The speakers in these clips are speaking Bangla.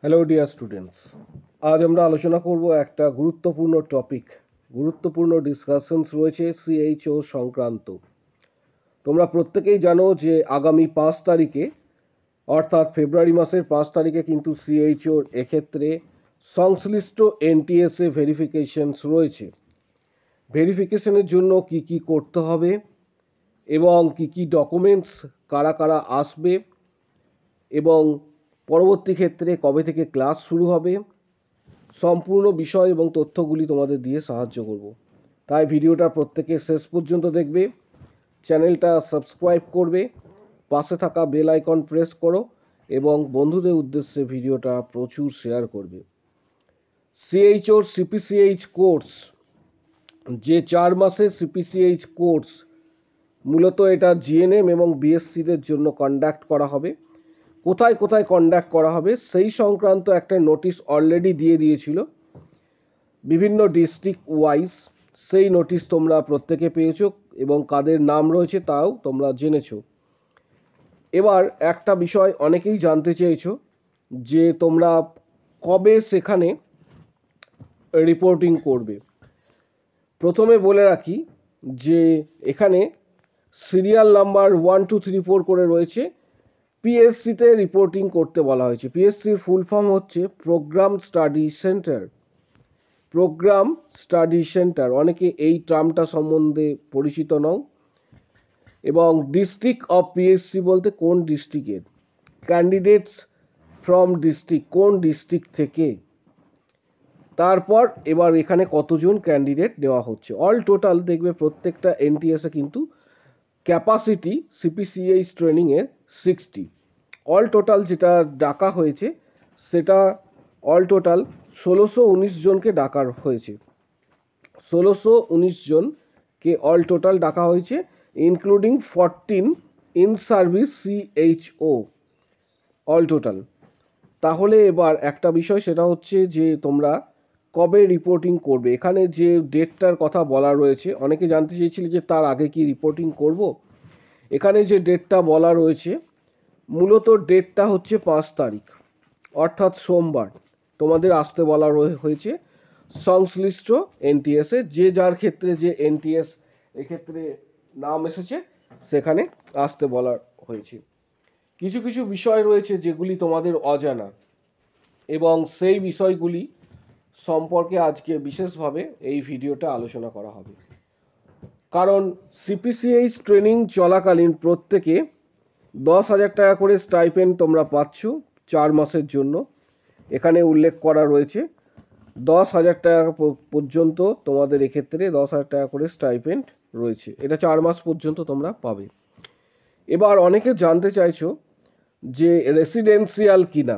হ্যালো ডিয়ার স্টুডেন্টস, আজ আমরা আলোচনা করব একটা গুরুত্বপূর্ণ টপিক। গুরুত্বপূর্ণ ডিসকাশনস রয়েছে সিএইচও সংক্রান্ত। তোমরা প্রত্যেকেই জানো যে আগামী 5 তারিখে অর্থাৎ ফেব্রুয়ারি মাসের 5 তারিখে কিন্তু সিএইচওর এক্ষেত্রে সংশ্লিষ্ট এনটিএসএ ভেরিফিকেশনস রয়েছে। ভেরিফিকেশনের জন্য কি কি করতে হবে এবং কি কি ডকুমেন্টস কারা কারা আসবে এবং পরবর্তী ক্ষেত্রে কবে থেকে ক্লাস শুরু হবে, সম্পূর্ণ বিষয় এবং তথ্যগুলি তোমাদের দিয়ে সাহায্য করব। তাই ভিডিওটা প্রত্যেকে শেষ পর্যন্ত দেখবে, চ্যানেলটা সাবস্ক্রাইব করবে, পাশে থাকা বেল আইকন প্রেস করো এবং বন্ধুদের উদ্দেশ্যে ভিডিওটা প্রচুর শেয়ার করবে। সিএইচওর সিপিসিএইচ কোর্স, যে 4 মাসের সিপিসিএইচ কোর্স, মূলত এটা জিএনএম এবং বিএসসিদের জন্য কন্ডাক্ট করা হবে। কোথায় কোথায় কন্ডাক্ট করা হবে সেই সংক্রান্ত একটা নোটিশ অলরেডি দিয়ে দিয়েছিল বিভিন্ন ডিস্ট্রিক্ট ওয়াইজ। সেই নোটিশ তোমরা প্রত্যেকে পেয়েছো এবং কাদের নাম রয়েছে তাও তোমরা জেনেছো। এবার একটা বিষয় অনেকেই জানতে চেয়েছো যে তোমরা কবে সেখানে রিপোর্টিং করবে। প্রথমে বলে রাখি যে এখানে সিরিয়াল নাম্বার 1 2 3 4 করে রয়েছে। পিএসসিতে রিপোর্টিং করতে বলা হয়েছে। পিএসসির ফুল ফর্ম হচ্ছে program study center. Program study center, অনেকে এই টার্মটা সম্বন্ধে পরিচিত নও। এবং ডিস্ট্রিক্ট অফ পিএসসি বলতে কোন ডিস্ট্রিক্টের, ক্যান্ডিডেটস ফ্রম ডিস্ট্রিক্ট, কোন ডিস্ট্রিক্ট থেকে। তারপর এবার এখানে কতজন ক্যান্ডিডেট নেওয়া হচ্ছে। অল টোটাল দেখবে প্রত্যেকটা এনটিএসে কিন্তু ক্যাপাসিটি সিপিসিএইচ ট্রেনিংয়ের 60। অল টোটাল যেটা ডাকা হয়েছে সেটা অল টোটাল 1619 জনকে ডাকা হয়েছে। 1619 জনকে অল টোটাল ডাকা হয়েছে, including 14 in service CHO all total. তাহলে এবার একটা বিষয় সেটা হচ্ছে যে তোমরা কবে রিপোর্টিং করবে। এখানে যে ডেটটার কথা বলা রয়েছে, অনেকে জানতে চেয়েছিলে যে তার আগে কি রিপোর্টিং করব। এখানে যে ডেটটা বলা রয়েছে, মূলত ডেটটা হচ্ছে 5 তারিখ অর্থাৎ সোমবার তোমাদের আসতে বলা হয়েছে সংশ্লিষ্ট এনটিএসে। যে যার ক্ষেত্রে যে এনটিএস এক্ষেত্রে নাম এসেছে সেখানে আসতে বলা হয়েছে। কিছু কিছু বিষয় রয়েছে যেগুলি তোমাদের অজানা এবং সেই বিষয়গুলি সম্পর্কে আজকে বিশেষভাবে এই ভিডিওটা আলোচনা করা হবে। কারণ সিপিসিএইচ ট্রেনিং চলাকালীন প্রত্যেকে 10,000 টাকা করে স্টাইপেন্ড তোমরা পাচ্ছ 4 মাসের জন্য। এখানে উল্লেখ করা রয়েছে 10,000 টাকা পর্যন্ত তোমাদের এক্ষেত্রে 10,000 টাকা করে স্টাইপেন্ড রয়েছে। এটা 4 মাস পর্যন্ত তোমরা পাবে। এবার অনেকে জানতে চাইছো যে রেসিডেন্সিয়াল কিনা,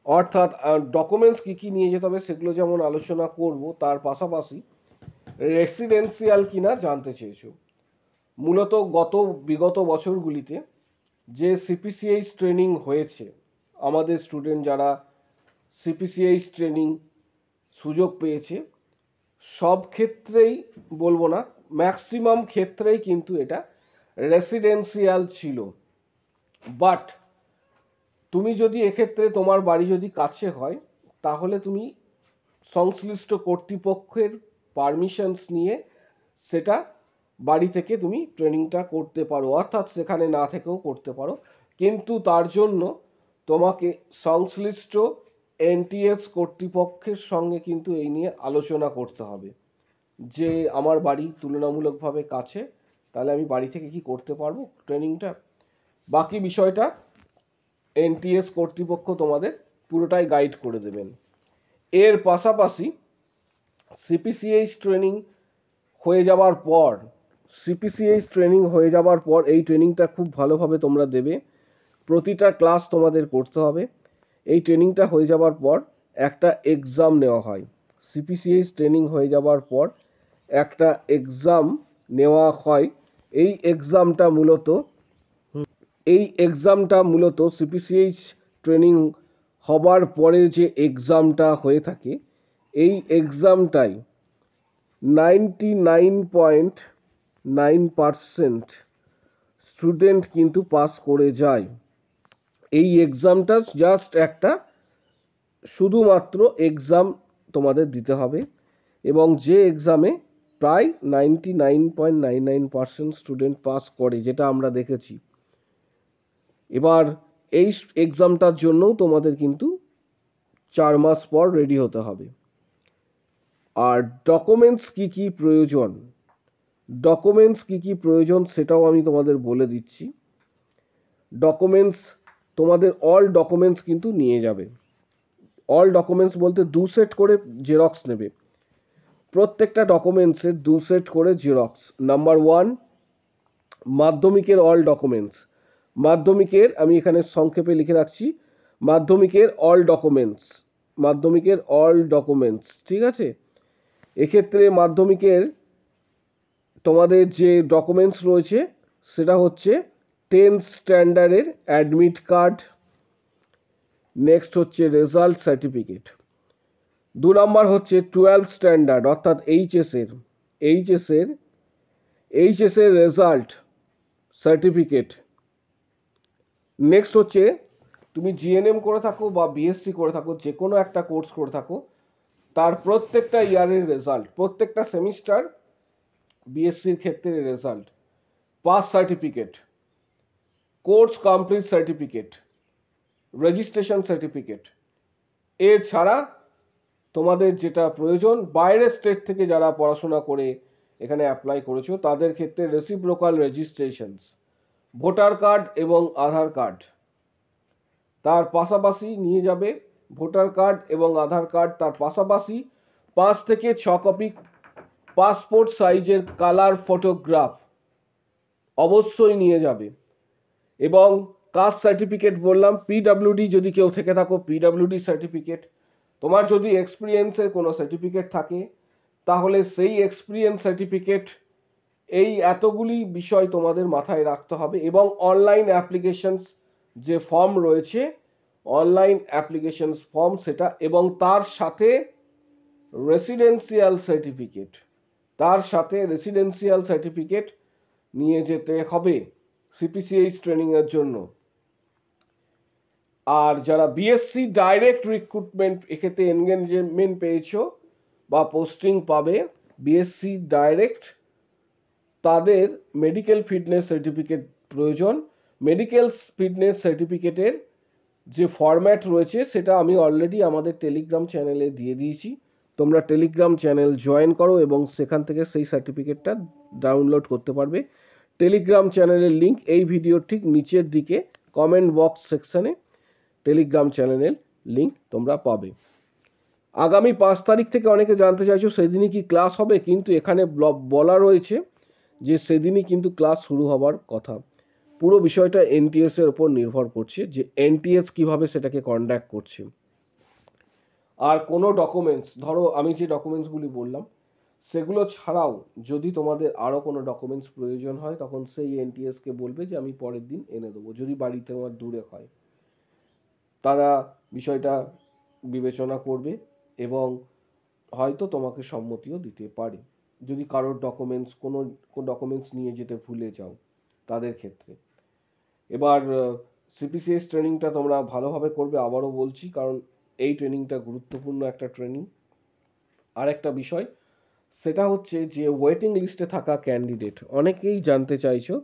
অর্থাৎ ডকুমেন্টস কি কি নিয়ে যেতে হবে সেগুলো যেমন আলোচনা করব, তার পাশাপাশি রেসিডেন্সিয়াল কিনা জানতে চেয়েছো। মূলত বিগত বছরগুলিতে যে সিপিসিএইচ ট্রেনিং হয়েছে, আমাদের স্টুডেন্ট যারা সিপিসিএইচ ট্রেনিং সুযোগ পেয়েছে, সব ক্ষেত্রেই বলবো না, ম্যাক্সিমাম ক্ষেত্রেই কিন্তু এটা রেসিডেন্সিয়াল ছিল। বাট তুমি যদি এক্ষেত্রে তোমার বাড়ি যদি কাছে হয় তাহলে তুমি সংশ্লিষ্ট কর্তৃপক্ষের পারমিশনস নিয়ে সেটা বাড়ি থেকে তুমি ট্রেনিংটা করতে পারো, অর্থাৎ সেখানে না থেকেও করতে পারো। কিন্তু তার জন্য তোমাকে সংশ্লিষ্ট এনটিএস কর্তৃপক্ষের সঙ্গে কিন্তু এই নিয়ে আলোচনা করতে হবে যে আমার বাড়ি তুলনামূলকভাবে কাছে, তাহলে আমি বাড়ি থেকে কি করতে পারবো ট্রেনিংটা। বাকি বিষয়টা এনটিএস কর্তৃপক্ষ তোমাদের পুরোটাই গাইড করে দেবেন। এর পাশাপাশি সিপিসিএইচ ট্রেনিং হয়ে যাওয়ার পর, এই ট্রেনিংটা খুব ভালোভাবে তোমরা দেবে। প্রতিটা ক্লাস তোমাদের করতে হবে। এই ট্রেনিংটা হয়ে যাওয়ার পর একটা এক্সাম নেওয়া হয়। সিপিসিএইচ ট্রেনিং হয়ে যাওয়ার পর একটা এক্সাম নেওয়া হয়। এই এক্সামটা মূলত সিপিসিএইচ ট্রেনিং হবার পরে যে এক্সামটা হয়ে থাকে, এই এক্সামটাই 99.9% স্টুডেন্ট কিন্তু পাস করে যায়। এই এক্সামটা জাস্ট একটা শুধুমাত্র এক্সাম তোমাদের দিতে হবে, এবং যে এক্সামে প্রায় 99.99% স্টুডেন্ট পাস করে, যেটা আমরা দেখেছি। এবার এই এক্সামটার জন্যও তোমাদের কিন্তু 4 মাস পর রেডি হতে হবে। আর ডকুমেন্টস কি কি প্রয়োজন, সেটাও আমি তোমাদের বলে দিচ্ছি। ডকুমেন্টস, তোমাদের অল ডকুমেন্টস কিন্তু নিয়ে যাবে। অল ডকুমেন্টস বলতে 2 সেট করে জেরক্স নেবে। প্রত্যেকটা ডকুমেন্টসের 2 সেট করে জেরক্স। নাম্বার 1, মাধ্যমিকের অল ডকুমেন্টস। মাধ্যমিকের, আমি এখানে সংক্ষেপে লিখে রাখছি, মাধ্যমিকের অল ডকুমেন্টস, ঠিক আছে। এক্ষেত্রে মাধ্যমিকের তোমাদের যে ডকুমেন্টস রয়েছে সেটা হচ্ছে 10th স্ট্যান্ডার্ডের অ্যাডমিট কার্ড, নেক্সট হচ্ছে রেজাল্ট সার্টিফিকেট। 2 নাম্বার হচ্ছে 12th স্ট্যান্ডার্ড অর্থাৎ এইচএসের রেজাল্ট সার্টিফিকেট। নেক্সট হচ্ছে তুমি জিএনএম করে থাকো বা বিএসসি করে থাকো, যে কোনো একটা কোর্স করে থাকো, তার প্রত্যেকটা ইয়ারের রেজাল্ট, প্রত্যেকটা সেমিস্টার, বিএসসির ক্ষেত্রে result, pass certificate, course complete certificate, registration certificate. এছাড়া তোমাদের যেটা প্রয়োজন, বাইরের স্টেট থেকে যারা পড়াশোনা করে এখানে অ্যাপ্লাই করেছো তাদের ক্ষেত্রে রেসিপ্রোকাল রেজিস্ট্রেশনস, ভোটার কার্ড এবং আধার কার্ড। তার পাশাপাশি নিয়ে যাবে ভোটার কার্ড এবং আধার কার্ড, তার পাশাপাশি 5 থেকে 6 কপি পাসপোর্ট সাইজের কালার ফটোগ্রাফ অবশ্যই নিয়ে যাবে। এবং কাস্ট সার্টিফিকেট বললাম, পিডব্লিউডি যদি কেউ থেকে থাকো, পিডব্লিউডি সার্টিফিকেট। তোমার যদি এক্সপিরিয়েন্সের কোনো সার্টিফিকেট থাকে তাহলে সেই এক্সপিরিয়েন্স সার্টিফিকেট। এই এতগুলি বিষয় তোমাদের মাথায় রাখতে হবে। এবং অনলাইন অ্যাপ্লিকেশনস যে ফর্ম রয়েছে, অনলাইন অ্যাপ্লিকেশনস ফর্ম সেটা, এবং তার সাথে রেসিডেন্সিয়াল সার্টিফিকেট নিয়ে যেতে হবে সিপিসিএইচ ট্রেনিং এর জন্য। আর যারা বিএসসি ডাইরেক্ট রিক্রুটমেন্ট, এক্ষেত্রে এনগেজমেন্ট পেয়েছো বা পোস্টিং পাবে বিএসসি ডাইরেক্ট, তাদের মেডিকেল ফিটনেস সার্টিফিকেট প্রয়োজন। মেডিকেল ফিটনেস সার্টিফিকেটের যে ফরম্যাট রয়েছে সেটা আমি অলরেডি আমাদের টেলিগ্রাম চ্যানেলে দিয়ে দিয়েছি। তোমরা টেলিগ্রাম চ্যানেল জয়েন করো এবং সেখান থেকে সেই সার্টিফিকেটটা ডাউনলোড করতে পারবে। টেলিগ্রাম চ্যানেলের লিঙ্ক এই ভিডিওর ঠিক নিচের দিকে কমেন্ট বক্স সেকশনে টেলিগ্রাম চ্যানেলের লিঙ্ক তোমরা পাবে। আগামী 5 তারিখ থেকে অনেকে জানতে চাইছো সেদিনই কি ক্লাস হবে, কিন্তু এখানে বলা রয়েছে যে সেদিনই কিন্তু ক্লাস শুরু হবার কথা। পুরো বিষয়টা এনটিএস এর উপর নির্ভর করছে যে এনটিএস কিভাবে সেটাকে কন্ডাক্ট করছে। আর কোনো ডকুমেন্টস, ধরো আমি যে ডকুমেন্টসগুলি বললাম সেগুলো ছাড়াও যদি তোমাদের আরও কোনো ডকুমেন্টস প্রয়োজন হয় তখন সেই এনটিএসকে বলবে যে আমি পরের দিন এনে দেবো, যদি বাড়িতে আমার দূরে হয়। তারা বিষয়টা বিবেচনা করবে এবং হয়তো তোমাকে সম্মতিও দিতে পারে যদি কারোর ডকুমেন্টস, কোনো ডকুমেন্টস নিয়ে যেতে ভুলে যাও তাদের ক্ষেত্রে। এবার সিপিসিএস ট্রেনিংটা তোমরা ভালোভাবে করবে, আবারও বলছি, কারণ এই ট্রেনিংটা গুরুত্বপূর্ণ একটা ট্রেনিং। আর একটা বিষয় সেটা হচ্ছে যে ওয়েটিং লিস্টে থাকা ক্যান্ডিডেট, অনেকেই জানতে চাইছো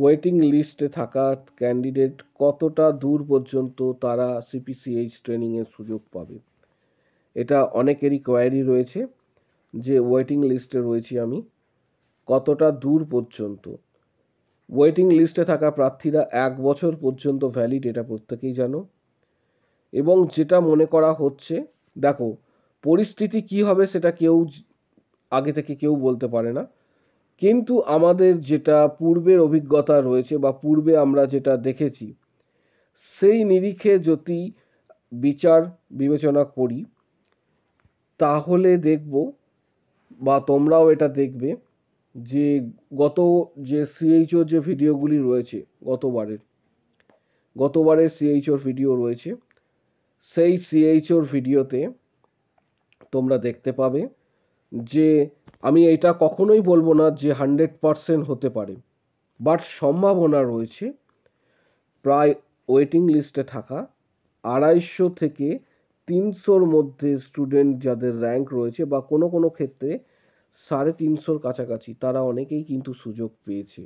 ওয়েটিং লিস্টে থাকা ক্যান্ডিডেট কতটা দূর পর্যন্ত তারা সিপিসিএইচ ট্রেনিংয়ের সুযোগ পাবে। এটা অনেকেরই কোয়ারি রয়েছে যে ওয়েটিং লিস্টে রয়েছি আমি, কতটা দূর পর্যন্ত। ওয়েটিং লিস্টে থাকা প্রার্থীরা 1 বছর পর্যন্ত ভ্যালিড, এটা প্রত্যেকেই জানো। এবং যেটা মনে করা হচ্ছে, দেখো পরিস্থিতি কি হবে সেটা কেউ আগে থেকে কেউ বলতে পারে না, কিন্তু আমাদের যেটা পূর্বের অভিজ্ঞতা রয়েছে বা পূর্বে আমরা যেটা দেখেছি সেই নিরিখে যদি বিচার বিবেচনা করি তাহলে দেখব, বা তোমরাও এটা দেখবে, যে যে সিএইচও যে ভিডিওগুলি রয়েছে গতবারের সিএইচওর ভিডিও রয়েছে, সেই সিএইচওর ভিডিওতে তোমরা দেখতে পাবে যে আমি এটা কখনোই বলবো না যে 100% হতে পারে, বাট সম্ভাবনা রয়েছে প্রায় ওয়েটিং লিস্টে থাকা 250 থেকে 300-র মধ্যে স্টুডেন্ট যাদের র্যাঙ্ক রয়েছে বা কোনো কোনো ক্ষেত্রে 350-র কাছাকাছি, তারা অনেকেই কিন্তু সুযোগ পেয়েছে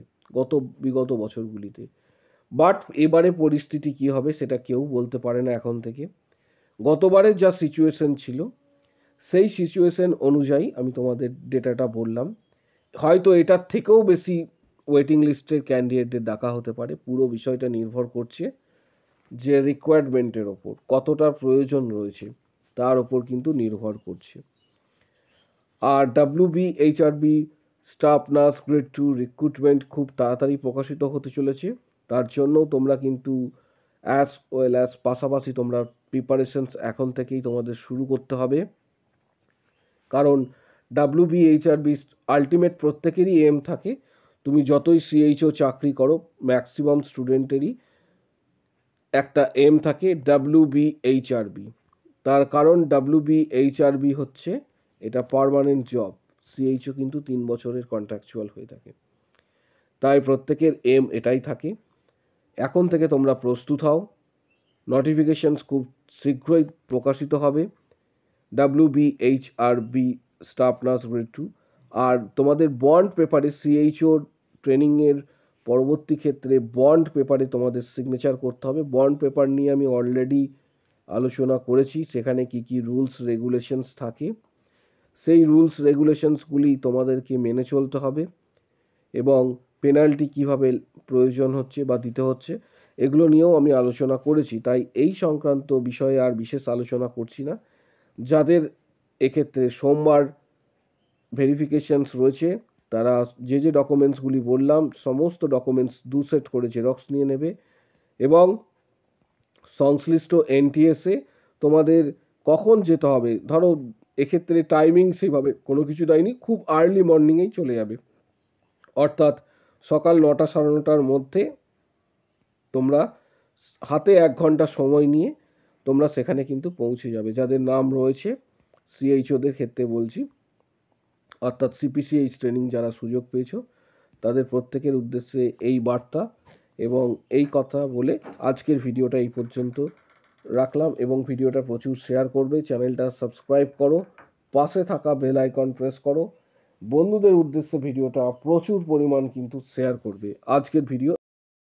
বিগত বছরগুলিতে। বাট এবারে পরিস্থিতি কি হবে সেটা কেউ বলতে পারে না এখন থেকে। গতবারের যা সিচুয়েশন ছিল সেই সিচুয়েশন অনুযায়ী আমি তোমাদের ডেটাটা বললাম। হয়তো এটার থেকেও বেশি ওয়েটিং লিস্টের ক্যান্ডিডেটদের ডাকা হতে পারে। পুরো বিষয়টা নির্ভর করছে যে রিকোয়ারমেন্টের ওপর, কতটা প্রয়োজন রয়েছে তার ওপর কিন্তু নির্ভর করছে। আর WBHRB staff nurse grade 2 recruitment খুব তাড়াতাড়ি প্রকাশিত হতে চলেছে। তার জন্য তোমরা কিন্তু অ্যাজ ওয়েল অ্যাজ পাশাপাশি তোমরা প্রিপারেশনস এখন থেকেই তোমাদের শুরু করতে হবে। কারণ WBHRB আলটিমেট প্রত্যেকেরই এম থাকে, তুমি যতই CHO চাকরি করো ম্যাক্সিমাম স্টুডেন্টেরই একটা এম থাকে WBHRB। তার কারণ WBHRB হচ্ছে এটা পার্মানেন্ট জব, CHO কিন্তু 3 বছরের কন্ট্রাকচুয়াল হয়ে থাকে। তাই প্রত্যেকের এম এটাই থাকে। এখন থেকে তোমরা প্রস্তুত হও, নোটিফিকেশনস খুব শীঘ্রই প্রকাশিত হবে WBHRB স্টাফ নার্স গ্রেড 2। আর তোমাদের বন্ড পেপারে CHO ট্রেনিংয়ের পরবর্তী ক্ষেত্রে বন্ড পেপারে তোমাদের সিগনেচার করতে হবে। বন্ড পেপার নিয়ে আমি অলরেডি আলোচনা করেছি, সেখানে কি কি রুলস রেগুলেশনস থাকে, সেই রুলস রেগুলেশনসগুলি তোমাদেরকে মেনে চলতে হবে এবং পেনাল্টি কিভাবে প্রয়োজন হচ্ছে বা দিতে হচ্ছে এগুলো নিয়েও আমি আলোচনা করেছি। তাই এই সংক্রান্ত বিষয়ে আর বিশেষ আলোচনা করছি না। যাদের এক্ষেত্রে সোমবার ভেরিফিকেশনস রয়েছে তারা যে যে ডকুমেন্টসগুলি বললাম সমস্ত ডকুমেন্টস 2 সেট করে জেরক্স নিয়ে নেবে এবং সংশ্লিষ্ট NTSে তোমাদের কখন যেতে হবে, ধরো এক্ষেত্রে টাইমিং সেভাবে কোনো কিছু দেয়নি, খুব আর্লি মর্নিংয়েই চলে যাবে, অর্থাৎ সকাল 9টা 9:30টার মধ্যে তোমরা হাতে 1 ঘন্টা সময় নিয়ে তোমরা সেখানে কিন্তু পৌঁছে যাবে। যাদের নাম রয়েছে CHOদের ক্ষেত্রে বলছি, অর্থাৎ CPCH ট্রেনিং যারা সুযোগ পেয়েছো তাদের প্রত্যেকের উদ্দেশ্যে এই বার্তা এবং এই কথা বলে আজকের ভিডিওটা এই পর্যন্ত রাখলাম। এবং ভিডিওটা প্রচুর শেয়ার করবে, চ্যানেলটা সাবস্ক্রাইব করো, পাশে থাকা বেল আইকন প্রেস করো, বন্ধুদের উদ্দেশ্যে ভিডিওটা প্রচুর পরিমাণ কিন্তু শেয়ার করবে। আজকের ভিডিও